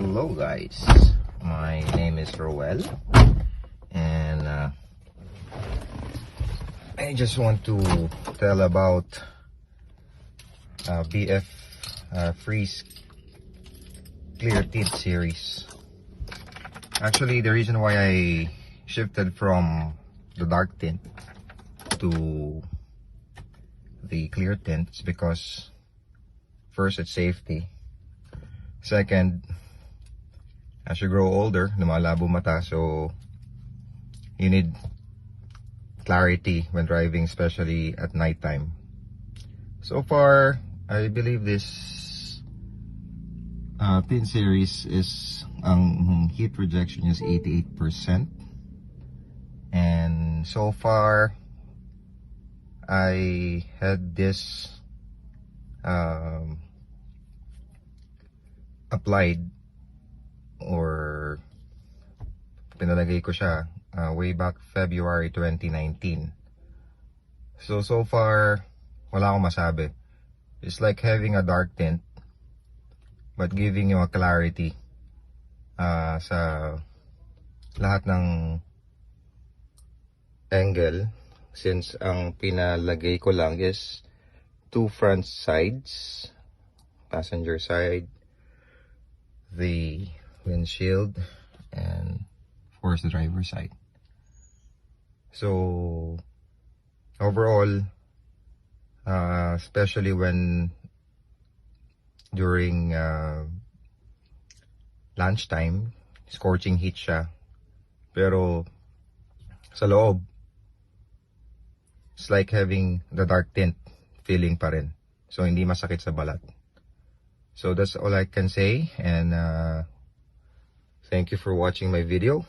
Hello guys, my name is Roel, and I just want to tell about BF Freeze Clear Tint series. Actually, the reason why I shifted from the dark tint to the clear tint is because first, it's safety. Second, as you grow older, lumalabo mata, so you need clarity when driving, especially at nighttime. So far, I believe this tint series is heat rejection is 88%, and so far I had this applied or pinalagay ko siya way back February 2019. So far wala akong masabi. It's like having a dark tint but giving you a clarity sa lahat ng angle, since ang pinalagay ko lang is two front sides, passenger side, the windshield, and of course the driver's side. So overall, especially when during lunchtime, scorching heat siya, pero sa loob it's like having the dark tint feeling pa rin, so hindi masakit sa balat. So that's all I can say, and thank you for watching my video,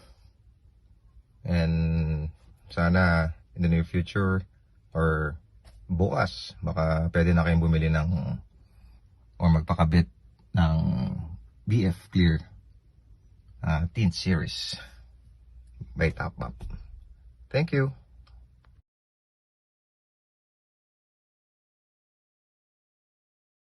and sana in the near future or bukas baka pwede na kayong bumili ng or magpakabit ng BF Clear Tint series by Top Up. Thank you.